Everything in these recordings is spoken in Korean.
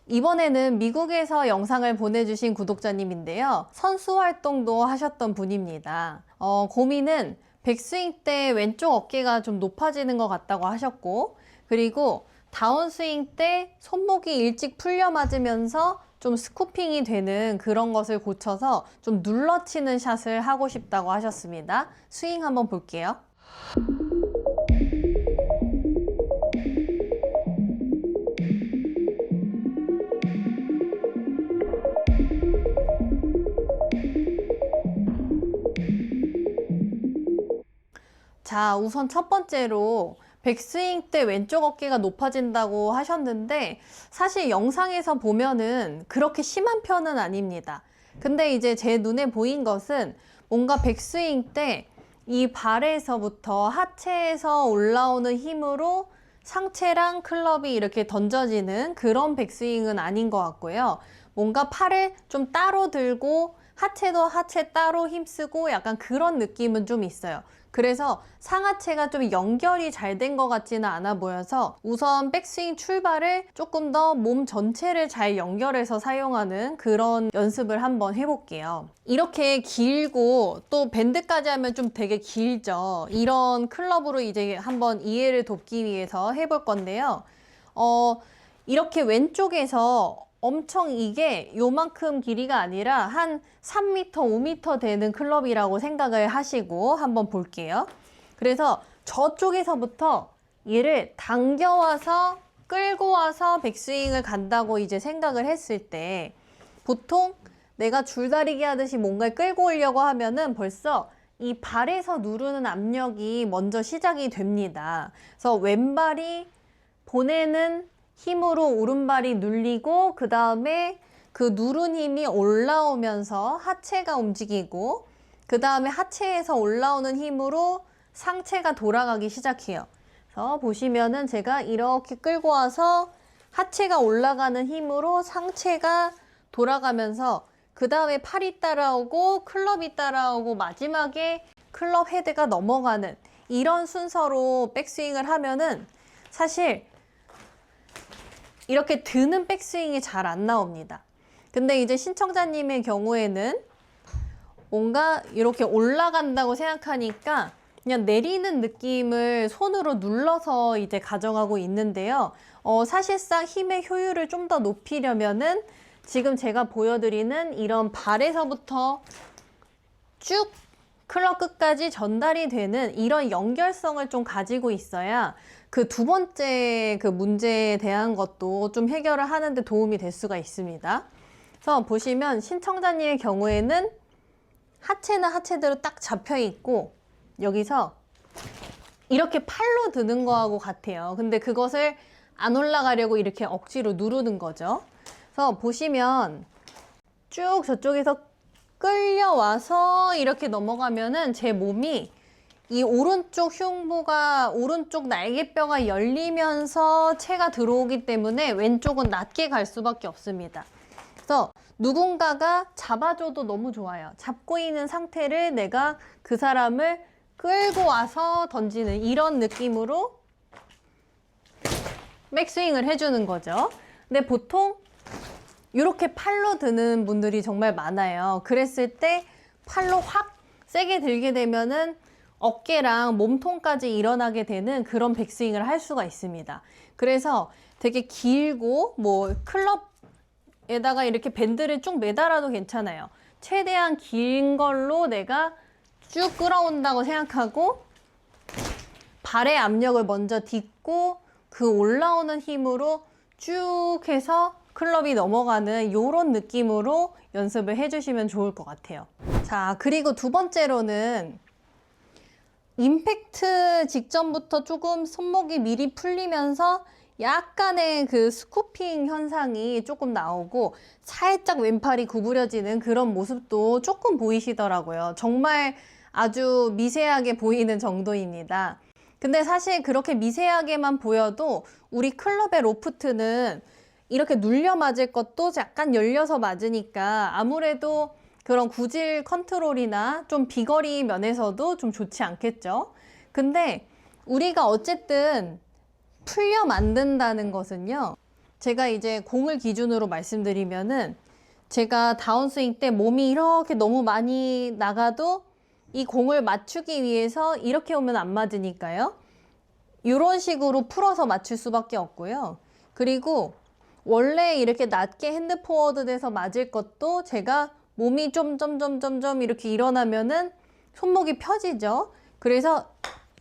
이번에는 미국에서 영상을 보내주신 구독자님인데요. 선수 활동도 하셨던 분입니다. 고민은 백스윙 때 왼쪽 어깨가 좀 높아지는 것 같다고 하셨고, 그리고 다운스윙 때 손목이 일찍 풀려 맞으면서 좀 스쿠핑이 되는 그런 것을 고쳐서 좀 눌러치는 샷을 하고 싶다고 하셨습니다. 스윙 한번 볼게요. 자, 우선 첫 번째로 백스윙 때 왼쪽 어깨가 높아진다고 하셨는데 사실 영상에서 보면은 그렇게 심한 편은 아닙니다. 근데 이제 제 눈에 보인 것은 뭔가 백스윙 때 이 발에서부터 하체에서 올라오는 힘으로 상체랑 클럽이 이렇게 던져지는 그런 백스윙은 아닌 것 같고요. 뭔가 팔을 좀 따로 들고 하체도 하체 따로 힘쓰고 약간 그런 느낌은 좀 있어요. 그래서 상하체가 좀 연결이 잘 된 것 같지는 않아 보여서 우선 백스윙 출발을 조금 더 몸 전체를 잘 연결해서 사용하는 그런 연습을 한번 해볼게요. 이렇게 길고 또 밴드까지 하면 좀 되게 길죠. 이런 클럽으로 이제 한번 이해를 돕기 위해서 해볼 건데요. 이렇게 왼쪽에서 엄청 이게 요만큼 길이가 아니라 한 3m, 5m 되는 클럽이라고 생각을 하시고 한번 볼게요. 그래서 저쪽에서부터 얘를 당겨와서 끌고 와서 백스윙을 간다고 이제 생각을 했을 때 보통 내가 줄다리기 하듯이 뭔가를 끌고 오려고 하면은 벌써 이 발에서 누르는 압력이 먼저 시작이 됩니다. 그래서 왼발이 보내는 힘으로 오른발이 눌리고 그 다음에 그 누른 힘이 올라오면서 하체가 움직이고 그 다음에 하체에서 올라오는 힘으로 상체가 돌아가기 시작해요. 그래서 보시면은 제가 이렇게 끌고 와서 하체가 올라가는 힘으로 상체가 돌아가면서 그 다음에 팔이 따라오고 클럽이 따라오고 마지막에 클럽 헤드가 넘어가는 이런 순서로 백스윙을 하면은 사실 이렇게 드는 백스윙이 잘 안 나옵니다. 근데 이제 신청자님의 경우에는 뭔가 이렇게 올라간다고 생각하니까 그냥 내리는 느낌을 손으로 눌러서 이제 가져가고 있는데요. 사실상 힘의 효율을 좀 더 높이려면은 지금 제가 보여드리는 이런 발에서부터 쭉 클럽 끝까지 전달이 되는 이런 연결성을 좀 가지고 있어야 그 두 번째 그 문제에 대한 것도 좀 해결을 하는 데 도움이 될 수가 있습니다. 그래서 보시면 신청자님의 경우에는 하체는 하체대로 딱 잡혀 있고 여기서 이렇게 팔로 드는 거하고 같아요. 근데 그것을 안 올라가려고 이렇게 억지로 누르는 거죠. 그래서 보시면 쭉 저쪽에서 끌려와서 이렇게 넘어가면은 제 몸이 이 오른쪽 흉부가 오른쪽 날개뼈가 열리면서 체가 들어오기 때문에 왼쪽은 낮게 갈 수밖에 없습니다. 그래서 누군가가 잡아줘도 너무 좋아요. 잡고 있는 상태를 내가 그 사람을 끌고 와서 던지는 이런 느낌으로 백스윙을 해주는 거죠. 근데 보통 이렇게 팔로 드는 분들이 정말 많아요. 그랬을 때 팔로 확 세게 들게 되면은 어깨랑 몸통까지 일어나게 되는 그런 백스윙을 할 수가 있습니다. 그래서 되게 길고 뭐 클럽에다가 이렇게 밴드를 쭉 매달아도 괜찮아요. 최대한 긴 걸로 내가 쭉 끌어온다고 생각하고 발의 압력을 먼저 딛고 그 올라오는 힘으로 쭉 해서 클럽이 넘어가는 이런 느낌으로 연습을 해주시면 좋을 것 같아요. 자, 그리고 두 번째로는 임팩트 직전부터 조금 손목이 미리 풀리면서 약간의 그 스쿠핑 현상이 조금 나오고 살짝 왼팔이 구부려지는 그런 모습도 조금 보이시더라고요. 정말 아주 미세하게 보이는 정도입니다. 근데 사실 그렇게 미세하게만 보여도 우리 클럽의 로프트는 이렇게 눌려 맞을 것도 약간 열려서 맞으니까 아무래도 그런 구질 컨트롤이나 좀 비거리 면에서도 좀 좋지 않겠죠. 근데 우리가 어쨌든 풀려 만든다는 것은요, 제가 이제 공을 기준으로 말씀드리면은 제가 다운스윙 때 몸이 이렇게 너무 많이 나가도 이 공을 맞추기 위해서 이렇게 오면 안 맞으니까요. 이런 식으로 풀어서 맞출 수밖에 없고요. 그리고 원래 이렇게 낮게 핸드 포워드 돼서 맞을 것도 제가 몸이 점점점점점 이렇게 일어나면은 손목이 펴지죠. 그래서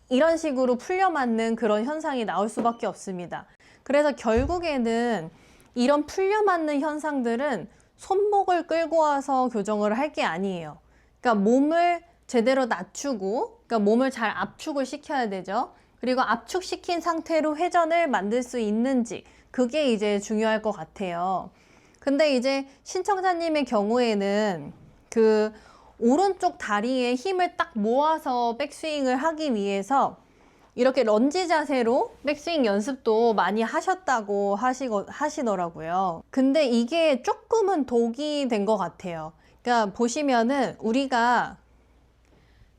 이런 식으로 풀려 맞는 그런 현상이 나올 수밖에 없습니다. 그래서 결국에는 이런 풀려 맞는 현상들은 손목을 끌고 와서 교정을 할 게 아니에요. 그러니까 몸을 제대로 낮추고, 그러니까 몸을 잘 압축을 시켜야 되죠. 그리고 압축시킨 상태로 회전을 만들 수 있는지, 그게 이제 중요할 것 같아요. 근데 이제 신청자님의 경우에는 그 오른쪽 다리에 힘을 딱 모아서 백스윙을 하기 위해서 이렇게 런지 자세로 백스윙 연습도 많이 하셨다고 하시더라고요. 근데 이게 조금은 독이 된 것 같아요. 그러니까 보시면은 우리가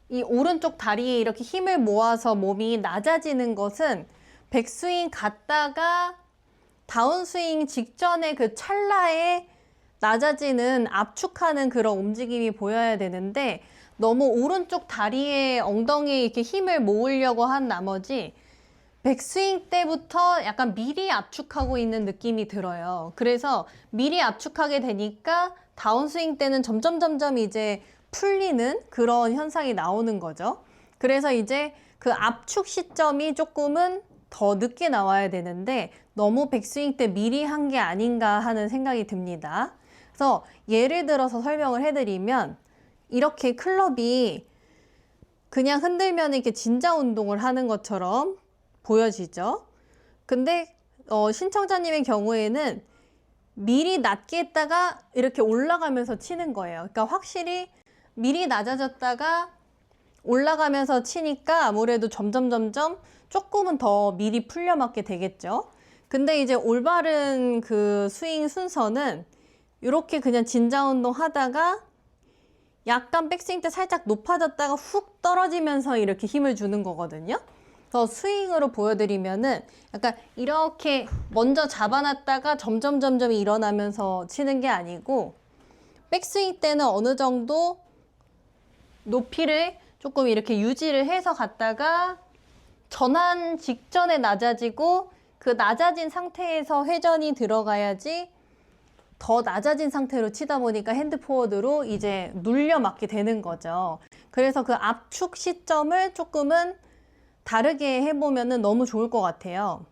이 오른쪽 다리에 이렇게 힘을 모아서 몸이 낮아지는 것은 백스윙 갔다가 다운스윙 직전에 그 찰나에 낮아지는 압축하는 그런 움직임이 보여야 되는데 너무 오른쪽 다리에 엉덩이에 이렇게 힘을 모으려고 한 나머지 백스윙 때부터 약간 미리 압축하고 있는 느낌이 들어요. 그래서 미리 압축하게 되니까 다운스윙 때는 점점 이제 풀리는 그런 현상이 나오는 거죠. 그래서 이제 그 압축 시점이 조금은 더 늦게 나와야 되는데 너무 백스윙 때 미리 한 게 아닌가 하는 생각이 듭니다. 그래서 예를 들어서 설명을 해드리면 이렇게 클럽이 그냥 흔들면 이렇게 진자 운동을 하는 것처럼 보여지죠. 근데 신청자님의 경우에는 미리 낮게 했다가 이렇게 올라가면서 치는 거예요. 그러니까 확실히 미리 낮아졌다가 올라가면서 치니까 아무래도 점점 조금은 더 미리 풀려 맞게 되겠죠. 근데 이제 올바른 그 스윙 순서는 이렇게 그냥 진자 운동 하다가 약간 백스윙 때 살짝 높아졌다가 훅 떨어지면서 이렇게 힘을 주는 거거든요. 그래서 스윙으로 보여드리면은 약간 이렇게 먼저 잡아놨다가 점점 일어나면서 치는 게 아니고 백스윙 때는 어느 정도 높이를 조금 이렇게 유지를 해서 갔다가 전환 직전에 낮아지고 그 낮아진 상태에서 회전이 들어가야지 더 낮아진 상태로 치다 보니까 핸드 포워드로 이제 눌려 맞게 되는 거죠. 그래서 그 압축 시점을 조금은 다르게 해보면 너무 좋을 것 같아요.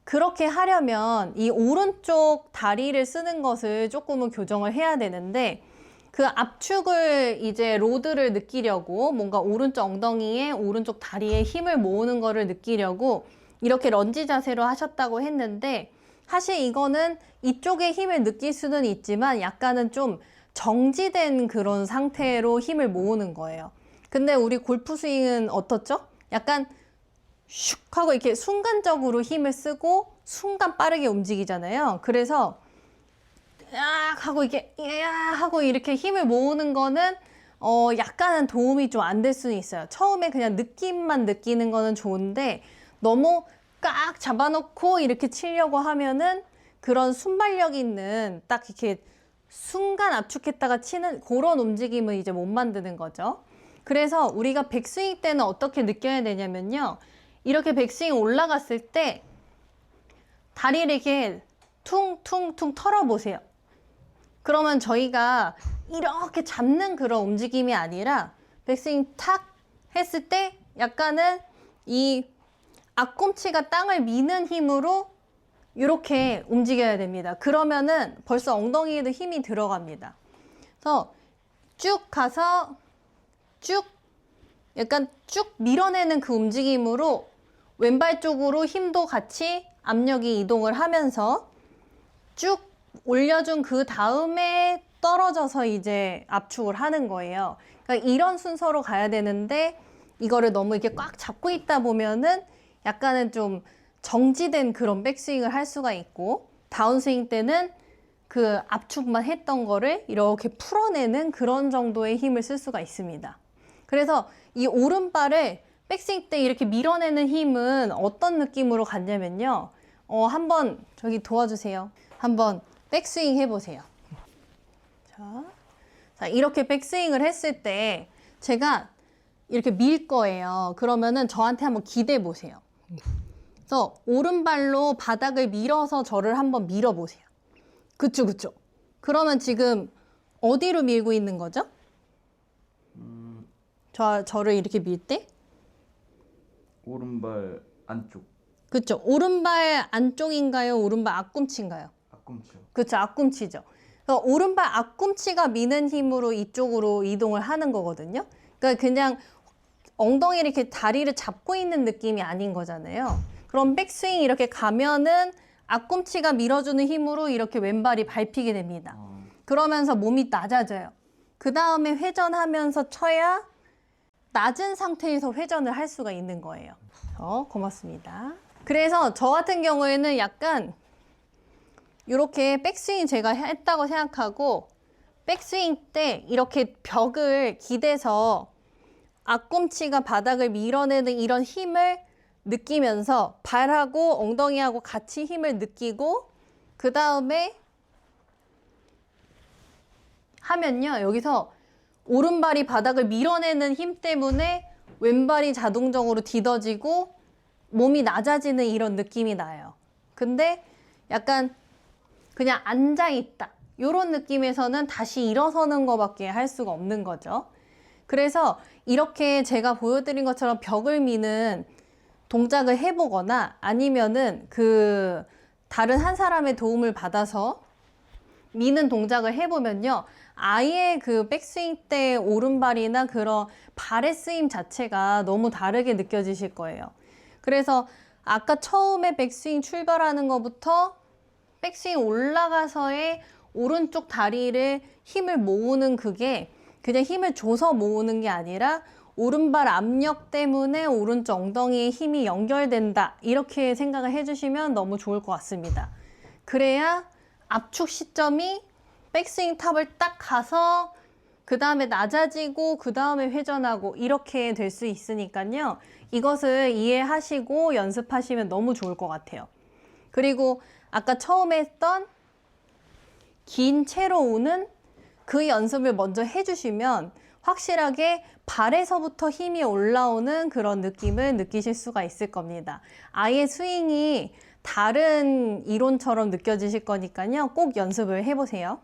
그렇게 하려면 이 오른쪽 다리를 쓰는 것을 조금은 교정을 해야 되는데 그 압축을 이제 로드를 느끼려고 뭔가 오른쪽 엉덩이에 오른쪽 다리에 힘을 모으는 거를 느끼려고 이렇게 런지 자세로 하셨다고 했는데 사실 이거는 이쪽에 힘을 느낄 수는 있지만 약간은 좀 정지된 그런 상태로 힘을 모으는 거예요. 근데 우리 골프 스윙은 어떻죠? 약간 슉 하고 이렇게 순간적으로 힘을 쓰고 순간 빠르게 움직이잖아요. 그래서 약 하고 이렇게 야 하고 이렇게 힘을 모으는 거는 약간은 도움이 좀 안 될 수는 있어요. 처음에 그냥 느낌만 느끼는 거는 좋은데 너무 꽉 잡아놓고 이렇게 치려고 하면은 그런 순발력 있는 딱 이렇게 순간 압축했다가 치는 그런 움직임을 이제 못 만드는 거죠. 그래서 우리가 백스윙 때는 어떻게 느껴야 되냐면요. 이렇게 백스윙 올라갔을 때 다리를 이렇게 퉁퉁퉁 털어보세요. 그러면 저희가 이렇게 잡는 그런 움직임이 아니라 백스윙 탁 했을 때 약간은 이 앞꿈치가 땅을 미는 힘으로 이렇게 움직여야 됩니다. 그러면은 벌써 엉덩이에도 힘이 들어갑니다. 그래서 쭉 가서 쭉 약간 쭉 밀어내는 그 움직임으로 왼발 쪽으로 힘도 같이 압력이 이동을 하면서 쭉 올려준 그 다음에 떨어져서 이제 압축을 하는 거예요. 그러니까 이런 순서로 가야 되는데 이거를 너무 이렇게 꽉 잡고 있다 보면은 약간은 좀 정지된 그런 백스윙을 할 수가 있고 다운스윙 때는 그 압축만 했던 거를 이렇게 풀어내는 그런 정도의 힘을 쓸 수가 있습니다. 그래서 이 오른발을 백스윙 때 이렇게 밀어내는 힘은 어떤 느낌으로 갔냐면요. 한번 저기 도와주세요. 한번 백스윙 해보세요. 자, 이렇게 백스윙을 했을 때 제가 이렇게 밀 거예요. 그러면은 저한테 한번 기대해 보세요. 그래서 오른발로 바닥을 밀어서 저를 한번 밀어보세요. 그쵸, 그쵸. 그러면 지금 어디로 밀고 있는 거죠? 저를 이렇게 밀 때? 오른발 안쪽. 그쵸. 오른발 안쪽인가요? 오른발 앞꿈치인가요? 앞꿈치요. 그쵸. 앞꿈치죠. 그래서 오른발 앞꿈치가 미는 힘으로 이쪽으로 이동을 하는 거거든요. 그러니까 그냥 엉덩이를 이렇게 다리를 잡고 있는 느낌이 아닌 거잖아요. 그럼 백스윙 이렇게 가면은 앞꿈치가 밀어주는 힘으로 이렇게 왼발이 밟히게 됩니다. 그러면서 몸이 낮아져요. 그 다음에 회전하면서 쳐야 낮은 상태에서 회전을 할 수가 있는 거예요. 고맙습니다. 그래서 저 같은 경우에는 약간 이렇게 백스윙 제가 했다고 생각하고 백스윙 때 이렇게 벽을 기대서 앞꿈치가 바닥을 밀어내는 이런 힘을 느끼면서 발하고 엉덩이하고 같이 힘을 느끼고 그 다음에 하면요. 여기서 오른발이 바닥을 밀어내는 힘 때문에 왼발이 자동적으로 디뎌지고 몸이 낮아지는 이런 느낌이 나요. 근데 약간 그냥 앉아있다. 이런 느낌에서는 다시 일어서는 것밖에 할 수가 없는 거죠. 그래서 이렇게 제가 보여드린 것처럼 벽을 미는 동작을 해보거나 아니면은 다른 한 사람의 도움을 받아서 미는 동작을 해보면요. 아예 그 백스윙 때 오른발이나 그런 발의 쓰임 자체가 너무 다르게 느껴지실 거예요. 그래서 아까 처음에 백스윙 출발하는 것부터 백스윙 올라가서의 오른쪽 다리를 힘을 모으는 그게 그냥 힘을 줘서 모으는 게 아니라 오른발 압력 때문에 오른쪽 엉덩이에 힘이 연결된다. 이렇게 생각을 해주시면 너무 좋을 것 같습니다. 그래야 압축 시점이 백스윙 탑을 딱 가서 그 다음에 낮아지고 그 다음에 회전하고 이렇게 될 수 있으니까요. 이것을 이해하시고 연습하시면 너무 좋을 것 같아요. 그리고 아까 처음에 했던 긴 채로 오는 그 연습을 먼저 해주시면 확실하게 발에서부터 힘이 올라오는 그런 느낌을 느끼실 수가 있을 겁니다. 아예 스윙이 다른 이론처럼 느껴지실 거니까요. 꼭 연습을 해보세요.